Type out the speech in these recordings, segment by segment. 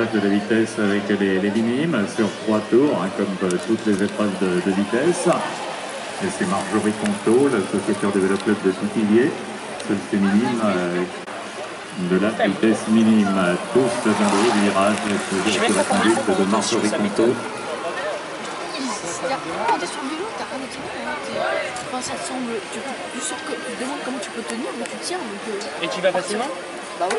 passage de la vitesse avec les minimes sur 3 tours, hein, comme toutes les épreuves de vitesse. Et c'est Marjorie Conto, la sociétaire de vélo club de Pithiviers, seul féminine de la vitesse minime. Tous dans le haut du virage, toujours sous la conduite de Marjorie Conto. Quand t'es sur le vélo, t'as rien à tenir. Enfin, ça te semble. Tu te demandes comment tu peux tenir, mais tu tiens. Et tu vas facilement? Bah oui.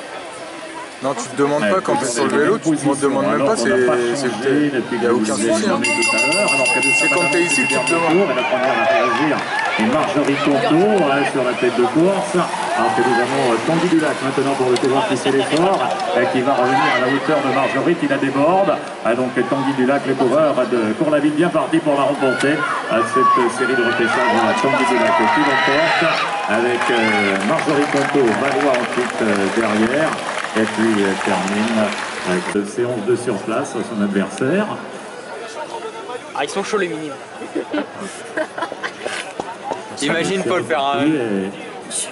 Non, tu te demandes pas quand tu es sur le vélo, tu te demandes même pas, il n'y a aucun souci. C'est quand tu es ici que tu te demandes. La première à réagir est Marjorie Conto sur la tête de course. Alors que nous avons Tanguy Dulac maintenant pour le coureur qui fait l'effort, qui va revenir à la hauteur de Marjorie qui la déborde. Donc Tanguy Dulac, le coureur de Cours-la-Ville, bien parti pour la remporter. Cette série de repêchage à Tanguy Dulac qui l'emporte avec Marjorie Conto, Valois ensuite derrière. Et puis termine avec une séance de surplace à son adversaire. Ah, ils sont chauds les minimes. Imagine Paul faire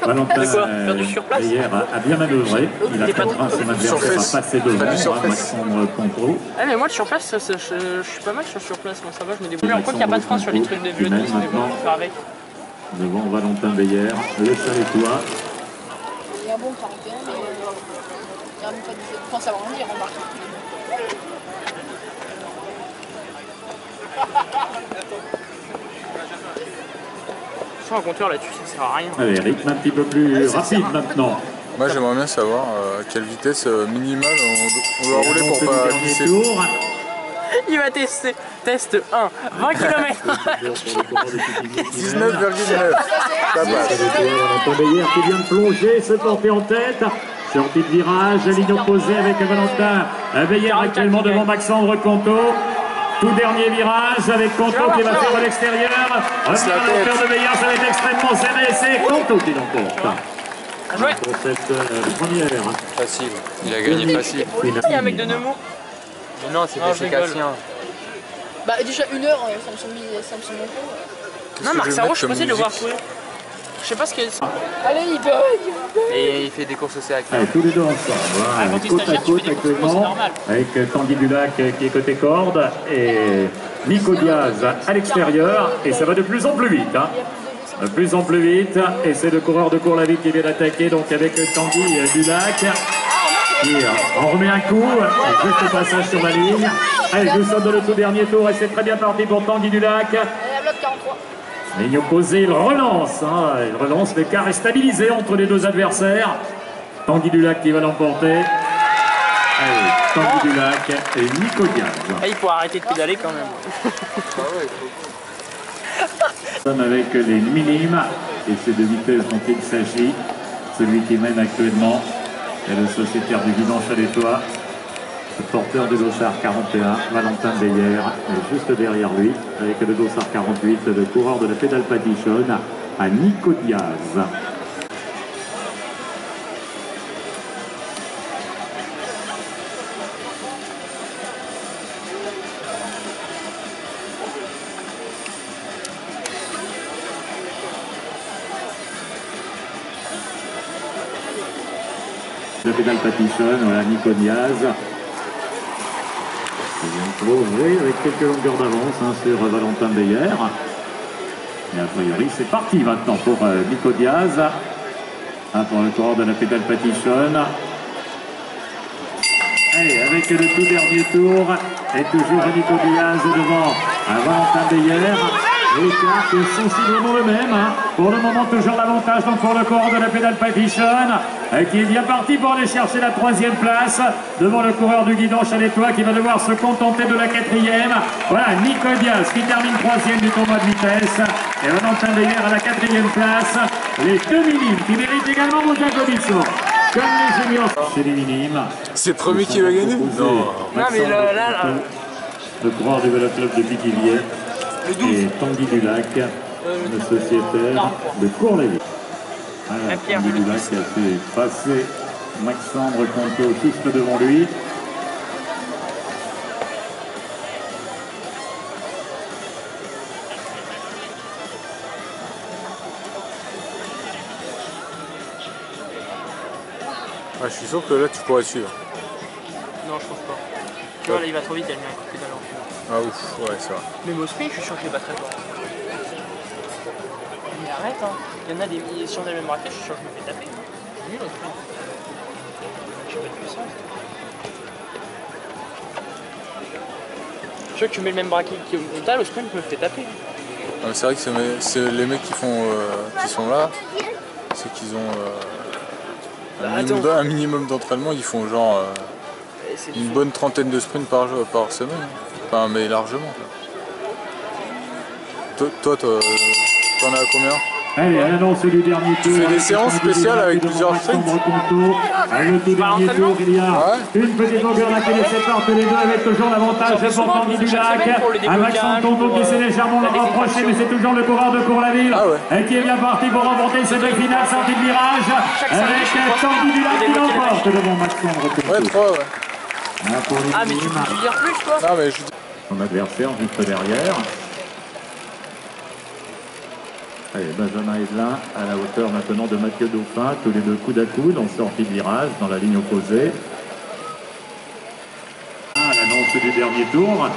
Valentin faire du surplace hier a bien manœuvré. Il a contraint son adversaire à passer devant Maxime Conto. Ah mais moi le surplace, je suis pas mal sur surplace, moi ça va, je me débrouille. En quoi qu'il n'y a pas de frein sur les trucs de vélo de piste, mais bon, on peut faire avec. Devant Valentin Beyer, le Chalétois. Il y a un bon 41, mais il y a un bon pas de je pense avoir un dire, remarque. Sans un compteur là-dessus, ça sert à rien. Allez, rythme un petit peu plus rapide maintenant. Moi j'aimerais bien savoir à quelle vitesse minimale on doit rouler pour pas glisser. Il va tester. Test 1, 20 km. 19,9. Ça passe. Valentin Beyer qui vient de plonger, se porter en tête. Sortie de virage, ligne opposée avec Valentin Beyer actuellement devant Maxandre Conto. Tout dernier virage avec Conto qui va faire à l'extérieur. Revenir à la hauteur de Beyer, ça va être extrêmement serré. C'est Conto qui l'emporte. Pour cette première. Facile, il a gagné facile. Il y a un mec de Nemours. Mais non, c'est Cassien. Bah déjà 1 heure, ça me semble bon. Non, Marc Sarro, je suis passé de le voir courir. Je sais pas ce qu'il y a. Allez, il peut. Et il fait des courses aussi avec Allez, tous les deux ensemble, voilà, côte à côte actuellement, avec Tanguy Dulac qui est côté corde et Nico Diaz à l'extérieur, et ça va de plus en plus vite. Hein. De plus en plus vite, et c'est le coureur de Cours-la-Ville qui vient d'attaquer, donc avec Tanguy Dulac. Qui en remet un coup, juste le passage sur la ligne. Allez, nous sommes dans le tout dernier tour et c'est très bien parti pour Tanguy Dulac. Allez, à bloc 43. Ligne opposée, il relance. Hein, il relance, l'écart est stabilisé entre les deux adversaires. Tanguy Dulac qui va l'emporter. Allez, Tanguy Dulac et Nico Diaz. Ah, il faut arrêter de pédaler quand même. Nous sommes avec les minimes et c'est de vitesse dont il s'agit. Celui qui mène actuellement est le sociétaire du guidon chalétois. Le porteur de dossard 41, Valentin Beyer, juste derrière lui, avec le dossard 48, le coureur de la pédale patichonne, à Nico Diaz. Le pédale patichonne, voilà Nico Diaz. Il vient de plonger avec quelques longueurs d'avance sur Valentin Beyer. Et a priori, c'est parti maintenant pour Nico Diaz. Pour le coureur de la pédale patichonne. Allez, avec le tout dernier tour. Et toujours Nico Diaz devant Valentin Beyer. L'écart est sensiblement le même. Hein. Pour le moment, toujours l'avantage pour le coureur de la pédale patichonne, qui est bien parti pour aller chercher la 3e place devant le coureur du guidon chalétois qui va devoir se contenter de la 4e. Voilà, Nico Diaz qui termine 3e du tournoi de vitesse. Et Valentin Beyer à la 4e place. Les deux minimes qui méritent également vos applaudissements. Comme les juniors chez les minimes. C'est le premier qui va gagner? Non, mais là. Le coureur du vélo club de Pithiviers. Et Tanguy Dulac, le sociétaire de Cours-la-Ville. Voilà, Tanguy Dulac qui a fait passer Maxandre Conto juste devant lui. Je suis sûr que là tu pourrais suivre. Non, je pense pas. fort. Tu vois, là, il va trop vite, il a mis un coup de pédale en fond. Ah ouf, ouais, c'est vrai. Même au sprint, je suis sûr qu'il est pas très fort. Mais arrête, hein. Il y en a des. Si on a le même braquet, je suis sûr que je me fais taper. Je suis nul au sprint. J'ai pas de puissance. Je suis sûr que tu mets le même braquet qui est au mental, au sprint, je me fais taper. Ah, c'est vrai que c'est les mecs qui sont là, c'est qu'ils ont un minimum d'entraînement, ils font genre une bonne trentaine de sprints par semaine. Enfin, mais largement. Toi, t'en as combien? Allez, à l'annonce du dernier tour. Tu fais des séances spéciales avec plusieurs sprints? Le tout dernier tour, il y a une petite longueur là qui les sépare tous les deux avec toujours l'avantage pour Tanguy du Lac. Un Maxime Tonto qui s'est légèrement rapproché, mais c'est toujours le coureur de Cour-la-Ville qui est bien parti pour remporter cette finale sortie de virage avec Tanguy du Lac qui l'emporte devant Maxime Tonto. Ouais, 3, ouais. Ah, mais tu peux dire plus, toi? Non, mais je... Son adversaire juste derrière. Allez, Benjamin Edelin à la hauteur maintenant de Mathieu Dauphin, tous les deux coude à coude en sortie de virage dans la ligne opposée. L'annonce du dernier tour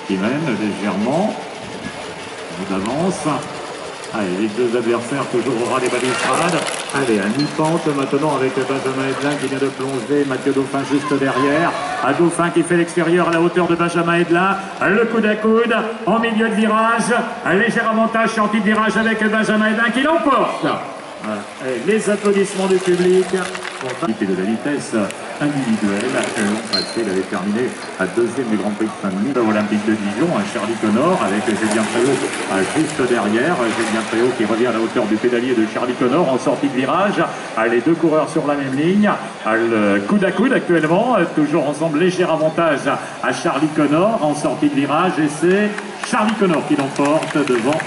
qui mène légèrement d'avance. Allez, les deux adversaires toujours au ras des balustrades. Allez, à mi-pente maintenant avec Benjamin Edelin qui vient de plonger, Mathieu Dauphin juste derrière. À Dauphin qui fait l'extérieur à la hauteur de Benjamin Edelin. Le coude à coude en milieu de virage. Un léger avantage sur de virage avec Benjamin Edelin qui l'emporte. Voilà. Les applaudissements du public. Et de la vitesse individuelle. L'an passé, il avait terminé à deuxième du Grand Prix de Saint-Denis. Olympique de Dijon, Charlie Connor avec Julien Préau juste derrière. Julien Préau qui revient à la hauteur du pédalier de Charlie Connor en sortie de virage. Les deux coureurs sur la même ligne. Le coude à coude actuellement, toujours ensemble, léger avantage à Charlie Connor en sortie de virage. Et c'est Charlie Connor qui l'emporte devant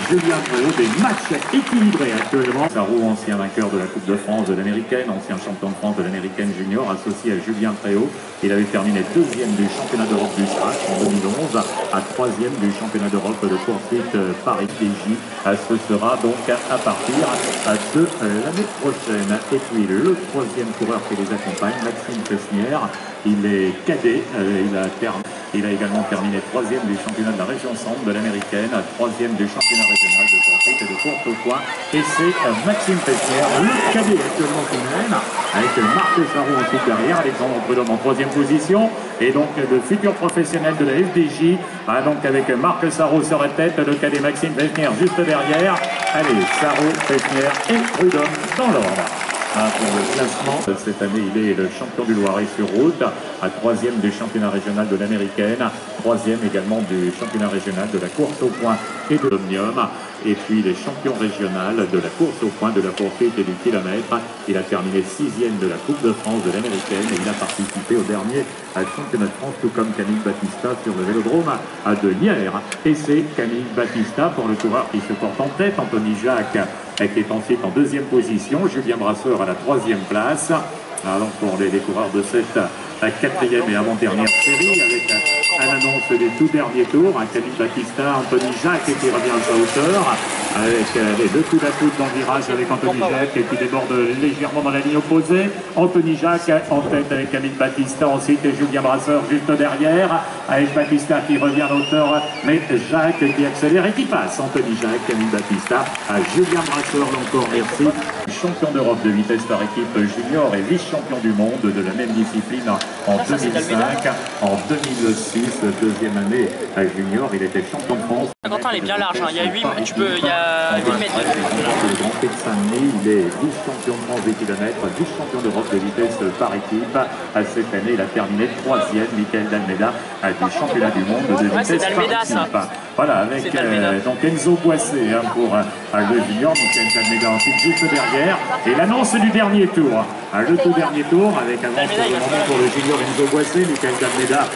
Julien Préau. Des matchs équilibrés actuellement. Sarou, ancien vainqueur de la Coupe de France de l'Américaine, ancien champion de France de l'Américaine junior, associé à Julien Préau. Il avait terminé deuxième du championnat d'Europe du scratch en 2011, à troisième du championnat d'Europe de poursuite Paris-TJ. Ce sera donc à partir de l'année prochaine. Et puis le troisième coureur qui les accompagne, Maxime Pesnière, il est cadet, il a également terminé troisième du championnat de la région centre de l'Américaine, troisième du championnat régional de poursuite et de courte au poids. Et c'est Maxime Pesnière, le cadet actuellement qui mène, avec Marc Sarou ensuite derrière, Alexandre Prudhomme en troisième position, et donc le futur professionnel de la FDJ, donc avec Marc Sarou sur la tête, le cadet Maxime Pesnière juste derrière. Allez, Sarou, Pesnière et Prudhomme dans l'ordre. Pour le classement, cette année il est le champion du Loiret sur route, à troisième du championnat régional de l'Américaine, troisième également du championnat régional de la course au point et de l'omnium, et puis les champions régionales de la course au point, de la poursuite et du kilomètre. Il a terminé sixième de la Coupe de France de l'Américaine et il a participé au dernier championnat de France, tout comme Camille Battista sur le vélodrome de Nières. Et c'est Camille Battista pour le coureur qui se porte en tête, Anthony Jacques qui est ensuite en deuxième position, Julien Brasseur à la troisième place. Alors pour les coureurs de cette quatrième et avant-dernière série, avec à l'annonce des tout derniers tours, Camille Battista, Anthony Jacques qui revient à sa hauteur, avec les deux coups à coude dans le virage avec Anthony Jacques qui déborde légèrement dans la ligne opposée. Anthony Jacques en tête avec Camille Battista, ensuite Julien Brasseur juste derrière, avec Battista qui revient à hauteur, mais Jacques qui accélère et qui passe. Anthony Jacques, Camille Battista, à Julien Brasseur encore, merci. Champion d'Europe de vitesse par équipe junior et vice-champion du monde de la même discipline en 2005, en 2006, deuxième année à junior, il était champion de France. Quentin, il est bien large, hein. Il y a 8 mètres. Le Grand Prix de Saint-Denis, il est vice-champion de France des kilomètres, vice-champion d'Europe de vitesse par équipe. Cette année, il a terminé troisième, Michael D'Almeida, du championnat du monde de vitesse par équipe. Voilà, avec donc Enzo Boissé pour le junior, Michael D'Almeida ensuite juste derrière. Et l'annonce du dernier tour. Le tout dernier tour avec un moment pour le junior Enzo Boissé, Michael D'Almeida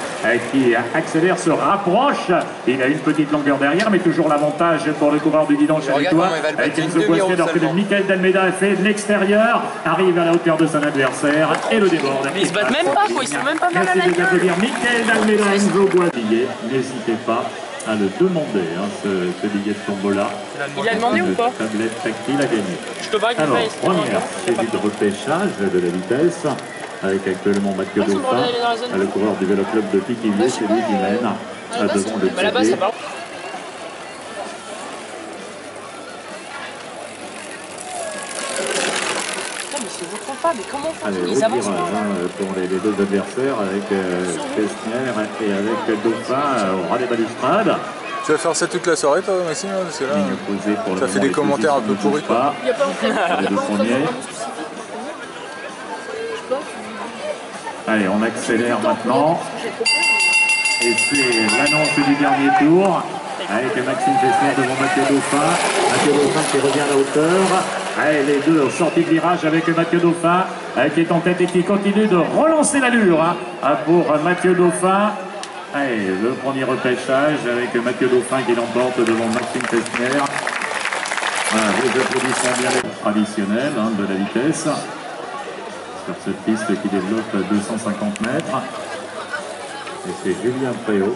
qui accélère, se rapproche. Il a une petite longueur derrière, mais toujours l'avantage pour le coureur du guidon charitois avec Enzo Boissé, alors que Michael D'Almeida fait de l'extérieur, arrive à la hauteur de son adversaire et le déborde. Mais ils se battent même pas, quoi. Ils sont même pas mal à la gueule. Michael D'Almeida, Enzo Boissé, n'hésitez pas à le demander, ce billet de tombola. Il a demandé ou pas? Tablette tactile à gagner. Je te parie qu'il Alors, paye. première série de repêchage de la vitesse. avec actuellement Mathieu Dauphin, le coureur du Vélo Club de Pithiviers, c'est lui qui mène devant le Tchèque. Mais comment allez, au tirage pour les deux adversaires avec Pesnière et avec Dauphin au ras des balustrades. Tu vas faire ça toute la soirée toi Maxime? Parce que là, ça fait des commentaires un peu pourris quoi. Il n'y a pas les deux premiers. Allez, on accélère maintenant. Et c'est l'annonce du dernier tour. Avec Maxime Pesnière devant Mathieu Dauphin. Mathieu Dauphin qui revient à la hauteur. Allez, les deux ont sorti de virage avec Mathieu Dauphin qui est en tête et qui continue de relancer l'allure pour Mathieu Dauphin. Allez, le premier repêchage avec Mathieu Dauphin qui l'emporte devant Maxime Pesnière. Voilà, les applaudissements bien traditionnels de la vitesse sur cette piste qui développe 250 mètres. Et c'est Julien Préau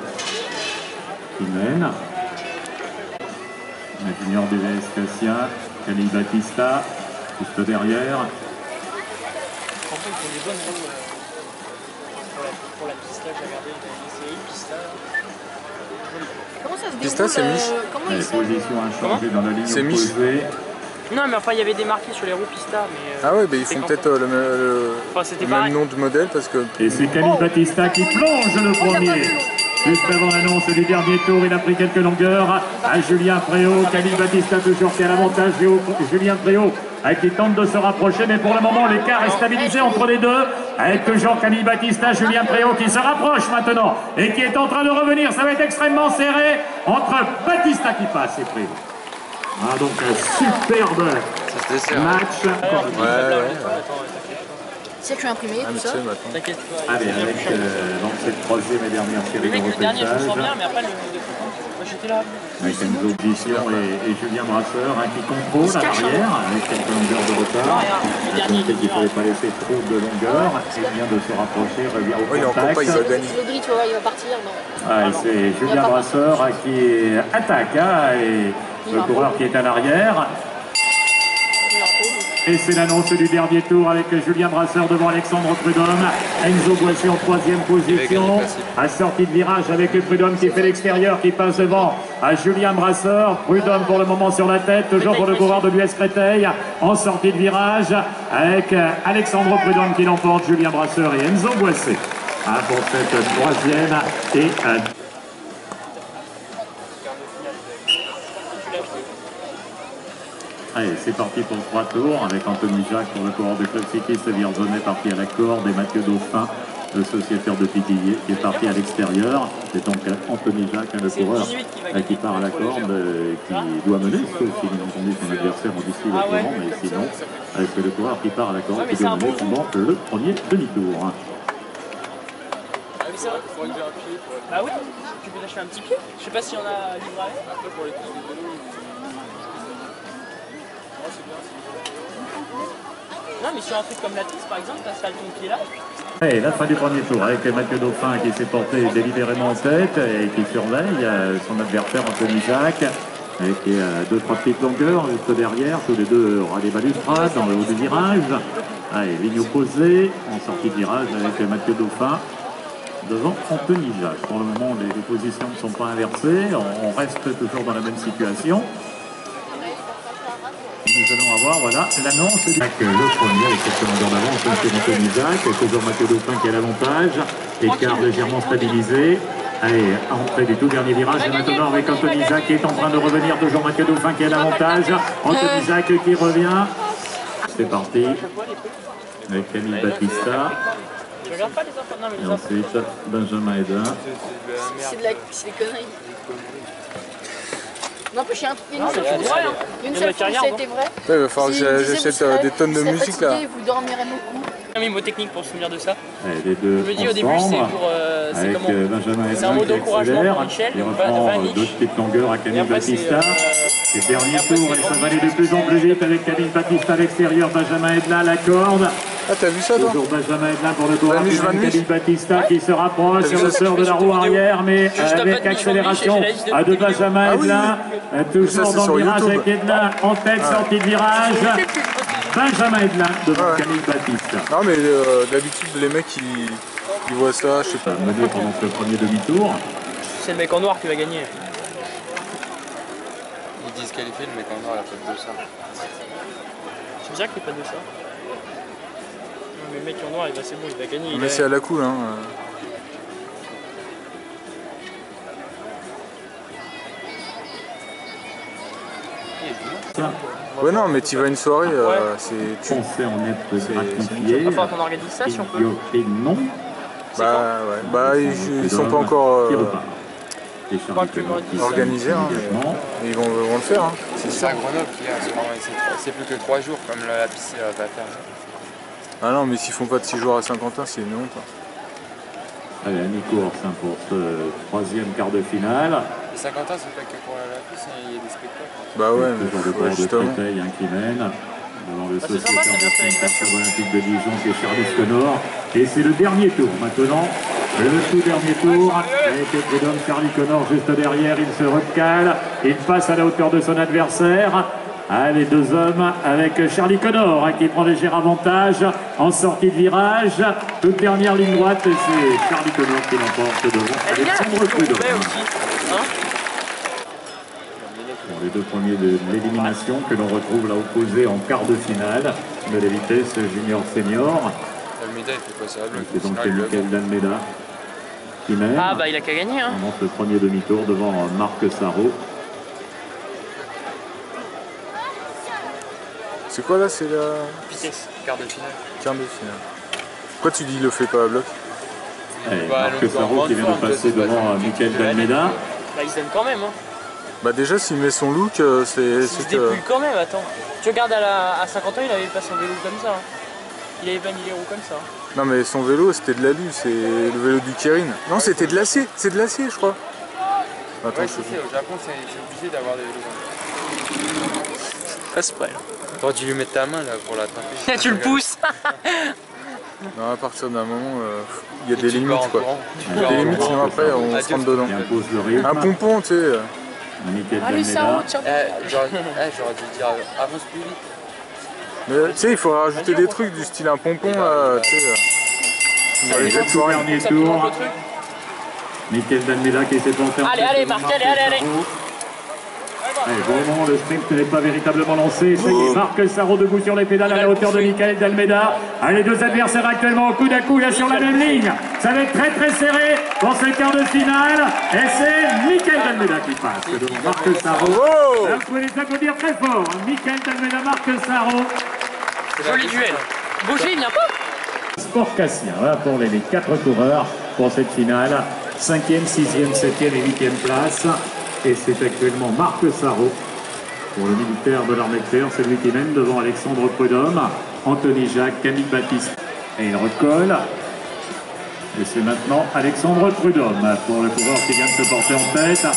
qui mène. Le junior des VS Cassien, Camille Battista, juste derrière. En fait, ils ont des bonnes roues pour la pista, j'ai regardé, Pista. Comment ça se déroule? Pista, c'est Mich. Les positions inchangées dans la ligne opposée. Non, mais enfin, il y avait des marqués sur les roues Pista. Mais, ah ouais, bah, ils font peut-être le même nom de modèle parce que... Et c'est Camille Battista qui plonge le premier. Juste avant l'annonce du dernier tour, il a pris quelques longueurs à Julien Préau. Camille Battista toujours qui a l'avantage. Julien Préau qui tente de se rapprocher, mais pour le moment l'écart est stabilisé entre les deux. Avec toujours Camille Battista, Julien Préau qui se rapproche maintenant et qui est en train de revenir. Ça va être extrêmement serré entre Battista qui passe et Préau. Ah, donc un superbe match. C'est que je suis imprimé, tout ça. T'inquiète pas. Allez, avec donc cette troisième et dernière série de Le dernier, je me sens repêchage. bien, mais après, moi j'étais là. Avec Enzo Bission et Julien Brasseur qui contrôle à l'arrière avec quelques longueurs de retard. Il a compris qu'il ne fallait pas laisser trop de longueur. Il vient de se rapprocher, revient au il est encore pas, il va gagner. Le gris, tu vois, il va partir. Ah, c'est Julien Brasseur qui attaque et le coureur qui est à l'arrière. Et c'est l'annonce du dernier tour avec Julien Brasseur devant Alexandre Prudhomme. Enzo Boissy en troisième position. À sortie de virage avec Prudhomme qui fait l'extérieur, qui passe devant à Julien Brasseur. Prudhomme pour le moment sur la tête, toujours pour le coureur de l'US Créteil. En sortie de virage avec Alexandre Prudhomme qui l'emporte, Julien Brasseur et Enzo Boissy. Pour cette troisième et allez, c'est parti pour 3 tours avec Anthony Jacques pour le coureur du club cycliste Vierzonnet parti à la corde et Mathieu Dauphin, le sociétaire de Pithiviers, qui est parti à l'extérieur. C'est donc Anthony Jacques, le coureur qui part à la corde, qui doit mener, sauf si bien entendu son adversaire en discute autrement, mais sinon, c'est le coureur qui part à la corde qui doit mener pendant le premier demi-tour. C'est vrai qu'il faudrait que j'ai un pied. Bah oui, tu peux lâcher un petit pied. Je sais pas s'il y en a livré. Après pour les courses de vélo. Non mais sur un truc comme la piste par exemple, t'installes ton pied là. Et la fin du premier tour avec Mathieu Dauphin qui s'est porté délibérément en tête et qui surveille son adversaire Anthony Jacques qui a 2-3 petites longueurs juste derrière, tous les deux aura des balustrades dans le haut du virage. Allez, ligne opposée en sortie de virage avec Mathieu Dauphin devant Anthony Jacques. Pour le moment, les positions ne sont pas inversées, on reste toujours dans la même situation. Nous allons avoir, voilà, l'annonce. Le premier avec cette commandeur d'avance, c'est Anthony Jacques, toujours Mathieu Dauphin qui a l'avantage. Écart légèrement stabilisé. Allez, entrée du tout dernier virage, et maintenant avec Anthony Jacques qui est en train de revenir, toujours Mathieu Dauphin qui a l'avantage. Anthony Jacques qui revient. C'est parti. Avec Camille Battista. Et ensuite, Benjamin Hedin. C'est des conneries. Non, en plus, il y a une seule fois, une seule fois, ça a été vrai. Ouais, il va falloir que j'achète des tonnes de musique là. Vous dormirez beaucoup. Un mot technique pour se souvenir de ça. Les deux je me dis au début, c'est pour. C'est comment? C'est un mot d'encouragement pour Michel. Il reprend deux petites longueurs à Camille Battista. Et dernier tour, et ça va aller de plus en plus vite avec Camille Battista à l'extérieur, Benjamin Hedin à la corde. Ah, t'as vu ça toi? Toujours Benjamin Hedin pour le coureur Camille Battista qui se rapproche sur le sort de la roue arrière, mais avec accélération de Benjamin Hedin. Toujours dans le virage avec Hedin en tête, sortie de virage. Benjamin Edlin devant Camille Baptiste. Non mais d'habitude les mecs ils voient ça, je sais pas. Mené pendant ce premier demi-tour. C'est le mec en noir qui va gagner. Ils disqualifient le mec en noir à la faute de ça. C'est bizarre qu'il n'y ait pas de ça. Mais le mec en noir, c'est bon, il va gagner. Mais c'est à la cool hein. Ouais non mais tu vas une soirée, c'est... Pensez en être gratifié. Il va falloir qu'on organise ça si on peut. Et non. Bah ouais, bah ils sont pas encore organisés, hein, mais ils vont le faire. Hein. C'est ça à Grenoble qui est en ce moment, c'est plus que 3 jours comme la piste va faire. Ah non mais s'ils font pas de 6 jours à Saint-Quentin c'est une honte. Allez, Annie course pour ce troisième quart de finale. Et Saint-Quentin c'est pas que pour la piste, il y a des spectacles. Bah ouais, toujours le corps de Créteil qui mène. Devant le sociétaire de olympique de Dijon qui est Charles Connor. Et c'est le dernier tour maintenant. Le tout dernier tour avec Prudhomme, Charlie Connor juste derrière. Il se recale. Il passe à la hauteur de son adversaire. Ah, les deux hommes avec Charlie Connor qui prend léger avantage en sortie de virage. Toute dernière ligne droite, c'est Charlie Connor qui l'emporte devant Alexandre Prudhomme. Pour les deux premiers de l'élimination que l'on retrouve là opposés en quart de finale de la vitesse junior senior. Almeida il fait pas ça. C'est donc Michael d'Almeida qui mène. Ah bah il a qu'à gagner hein. Pendant ce premier demi-tour devant Marc Sarrault. C'est quoi là? C'est la... Vitesse. Quart de finale. Quart de finale. Pourquoi tu dis le fais pas à bloc? Marc Sarrault qui vient de passer devant Michael d'Almeida. Bah il se donne quand même hein. Bah déjà s'il met son look, c'est il se dépouille quand même, attends. Tu regardes à 50 ans, il avait pas son vélo comme ça. Hein. Il avait pas mis les roues comme ça. Non mais son vélo c'était de l'alu, c'est le vélo du Kirin. Non c'était de l'acier, c'est de l'acier je crois. Attends, ouais, c'est au Japon c'est obligé d'avoir des vélos. Ah c'est pas. T'aurais dû lui mettre ta main là pour l'attraper. Tu le pousses. Non, à partir d'un moment, il y a des limites quoi. Il y a des limites sinon après on se rentre dedans. Un pompon tu sais. Ah le Sarrault, tiens. J'aurais dû dire avance plus vite. Mais tu sais, il faudrait rajouter des trucs du style un pompon là, tu sais. Allez, le dernier tour. Michael d'Almeida qui s'est planté en allez, Marc, allez. Allez, pour le moment, le sprint n'est pas véritablement lancé. Ça y est, Marc Sarrault debout sur les pédales à la hauteur de Michael d'Almeida. Allez, deux adversaires actuellement au coude à coude là sur la même ligne. Ça va être très très serré pour ce quart de finale. Et c'est Michael d'Almeida qui passe devant Marc Sarrault. Vous pouvez les applaudir très fort. Michael d'Almeida, Marc Sarrault. Joli duel. Boucher, il n'y a pas. Sport Cassien, voilà pour les 4 coureurs pour cette finale. 5e, 6e, 7e et 8e place. Et c'est actuellement Marc Sarrault pour le militaire de l'armée de terre. C'est lui qui mène devant Alexandre Prudhomme, Anthony Jacques, Camille Baptiste. Et il recolle. Et c'est maintenant Alexandre Prudhomme pour le coureur qui vient de se porter en tête.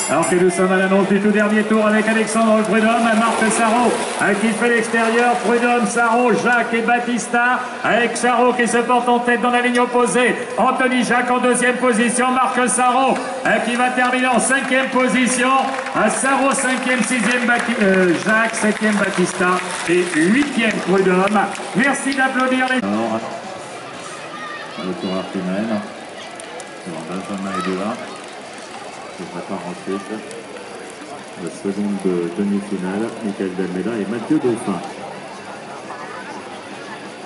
Alors que nous sommes à l'annonce du tout dernier tour avec Alexandre Prudhomme, Marc Sarrault qui fait l'extérieur, Prudhomme, Sarrault, Jacques et Battista, avec Sarrault qui se porte en tête dans la ligne opposée, Anthony Jacques en 2e position, Marc Sarrault qui va terminer en 5e position, Sarrault 5e, 6e Jacques, 7e Battista et 8e Prudhomme. Merci d'applaudir les... Alors, le coureur qui mène, Benjamin Edlin. Je prépare ensuite la seconde demi-finale, Michael d'Almeida et Mathieu Dauphin.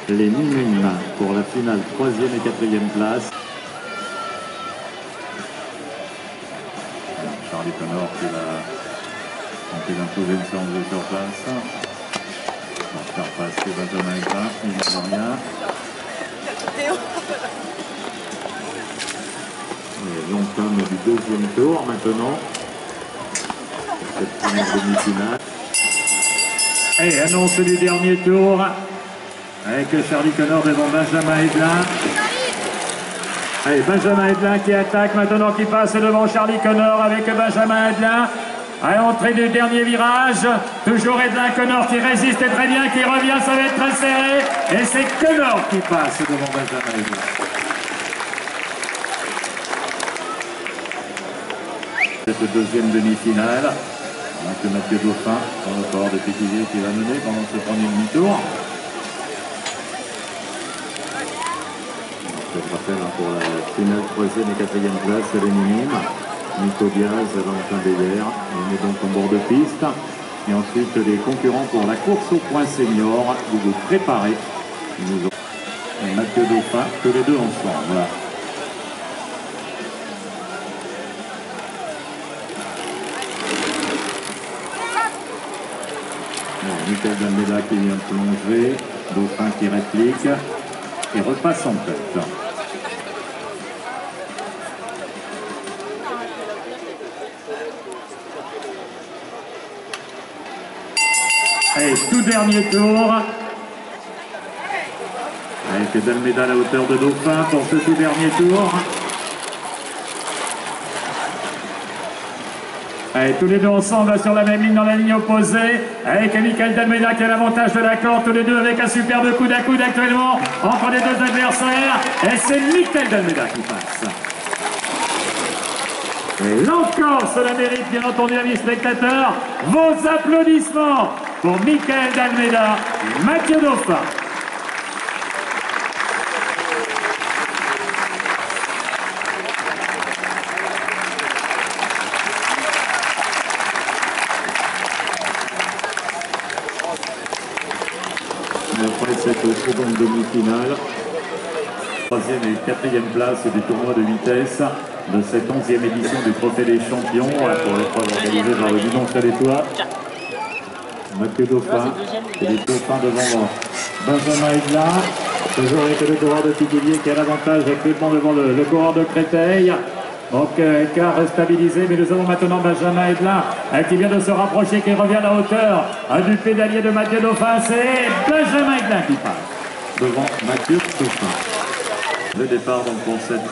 Les minimes pour la finale 3e et 4e place. Charlie Connor qui va tenter d'imposer une séance de surface. On va faire passer Benjamin Edlin, il n'y a rien. Et l'entame du 2e tour maintenant. Cette première demi-finale. Et annonce du dernier tour. Avec Charlie Connor devant Benjamin Edlin. Allez, Benjamin Edlin qui attaque maintenant, qui passe devant Charlie Connor avec Benjamin Edlin. À l'entrée du dernier virage, toujours Edlin, Connor qui résiste très bien, qui revient, ça va être très serré. Et c'est Connor qui passe devant Benjamin Edlin. Cette deuxième demi-finale, avec Mathieu Dauphin, dans le corps de Pétillier qui va mener pendant ce premier demi-tour. rappelle, pour la finale 3e et 4e place, c'est les minimes. Nico Diaz, Valentin Beyer. On est donc en bord de piste. Et ensuite, les concurrents pour la course au point senior. Vous vous préparez. Nous avons Mathieu Dauphin, que les deux ensemble. Voilà. Michael d'Almeida qui vient de plonger, Dauphin qui réplique et repasse en tête. Allez, tout dernier tour. Avec d'Almeida à la hauteur de Dauphin pour ce tout dernier tour. Allez, tous les deux ensemble sur la même ligne, dans la ligne opposée, avec Michael d'Almeida qui a l'avantage de la corde, tous les deux avec un superbe coude à coude actuellement entre les deux adversaires. Et c'est Michael d'Almeida qui passe. Et l'encore, cela mérite bien entendu, amis spectateurs, vos applaudissements pour Michael d'Almeida, Mathieu Dauphin. Après cette seconde demi-finale, 3e et 4e place du tournoi de vitesse de cette 11e édition du Trophée des Champions pour l'épreuve organisée par le Guidon Chalétois. Mathieu Dauphin et les Dauphins devant Benjamin Aigla. Toujours avec le coureur de Piguelier qui a l'avantage actuellement devant le coureur de Créteil. Donc écart stabilisé, mais nous avons maintenant Benjamin Aigla qui vient de se rapprocher, qui revient à la hauteur du pédalier de Mathieu Dauphin. C'est Benjamin Aigla qui passe devant Mathieu Dauphin. Le départ donc pour cette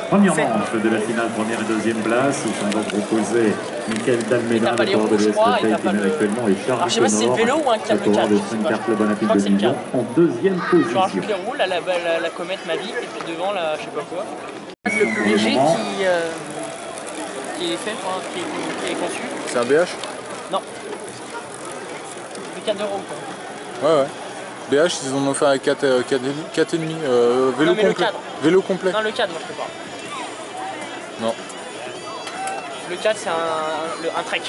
première manche de la finale, première et deuxième place. Ils sont donc proposés Michael d'Almeida, le coureur de l'US Créteil qui mène actuellement, et Charles je sais pas si c'est le vélo ou un le coureur de Saint-Cart Le Bonaparte de Dijon, en deuxième position. Genre, je roule, la comète ma vie, et puis devant, la je sais pas quoi. Le plus léger qui est fait, qui est conçu. C'est un BH? Non. Le 4 €. Ouais. BH, ils en ont offert à 4,5. Vélo complet. Vélo complet. Non, le 4, moi je peux pas. Non. Le 4, c'est un trek.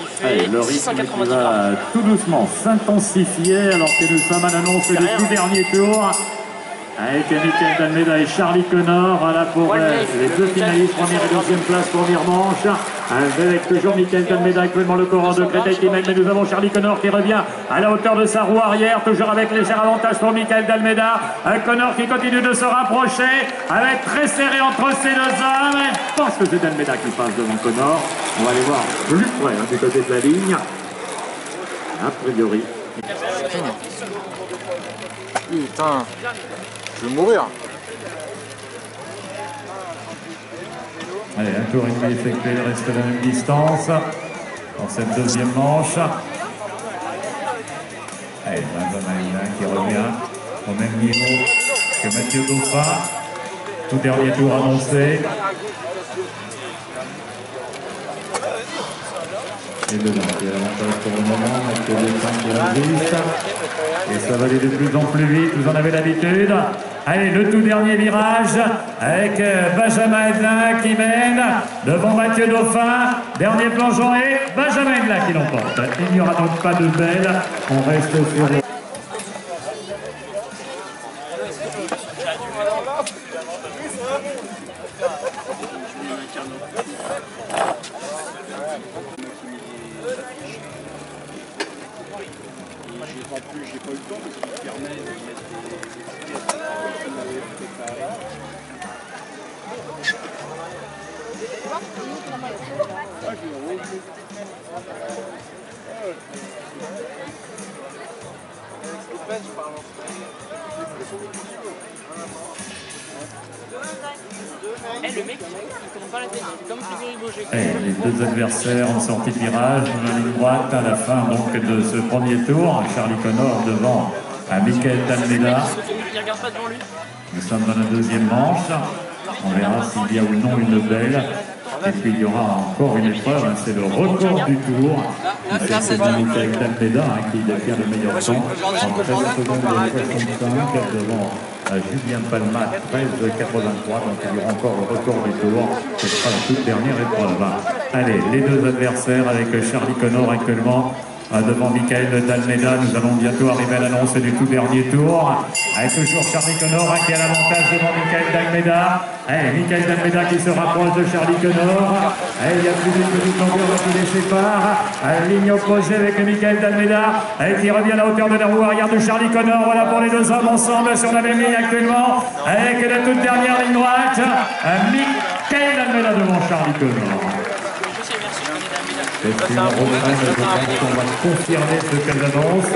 Il fait allez, le rythme 690 va grammes. tout doucement s'intensifier alors que nous sommes à l'annonce du tout dernier tour. Avec Michael d'Almeida et Charlie Connor, voilà pour les deux finalistes, première et deuxième place, première manche. Avec toujours Michael d'Almeida, actuellement le coureur de Créteil qui mène, mais nous avons Charlie Connor qui revient à la hauteur de sa roue arrière, toujours avec léger avantage pour Michael d'Almeida. Connor qui continue de se rapprocher, avec très serré entre ces deux hommes. Je pense que c'est d'Almeida qui passe devant Connor. On va aller voir plus près du côté de la ligne. A priori. Putain, je vais mourir. Allez, un tour et demi effectué, il reste la même distance dans cette deuxième manche. Allez, Benjamin Aigla qui revient au même niveau que Mathieu Dauphin. Tout dernier tour annoncé. Et dedans, il y a l'avantage pour le moment, Mathieu Dauphin qui résiste. Et ça va aller de plus en plus vite, vous en avez l'habitude. Allez, le tout dernier virage avec Benjamin Aigla qui mène devant Mathieu Dauphin. Dernier plongeon et Benjamin Aigla qui l'emporte. Il n'y aura donc pas de belle. On reste sur le... J'ai pas eu le temps parce qu'il permet de mettre des étiquettes qu'on avait préparées. Le mec, il compte pas la tête, c'est comme Grégory Gauger. Les deux adversaires en sortie de virage, dans la ligne droite à la fin donc de ce premier tour. Charlie Connor devant Michael d'Almeida. Il regarde pas devant lui. Nous sommes dans la deuxième manche. On verra s'il y a ou non une belle. Et puis il y aura encore une épreuve, c'est le record du tour. C'est Michael d'Almeida qui détient le meilleur temps en 13 secondes 65 devant Julien Palma, 13,83. Donc il y aura encore le record du tour. Ce sera la toute dernière épreuve. Allez, les deux adversaires avec Charlie Connor actuellement devant Michael d'Almeida. Nous allons bientôt arriver à l'annonce du tout dernier tour. Avec toujours Charlie Connor qui a l'avantage devant Michael d'Almeida. Michael d'Almeida qui se rapproche de Charlie Connor. Il y a plus d'une petite longueur qui les sépare. Ligne opposée avec Michael d'Almeida qui revient à la hauteur de la roue arrière de Charlie Connor. Voilà pour les deux hommes ensemble sur la même ligne actuellement. Avec la toute dernière ligne droite. Michael d'Almeida devant Charlie Connor. C'est une retraite, je pense qu'on va confirmer ce qu'elle annonce.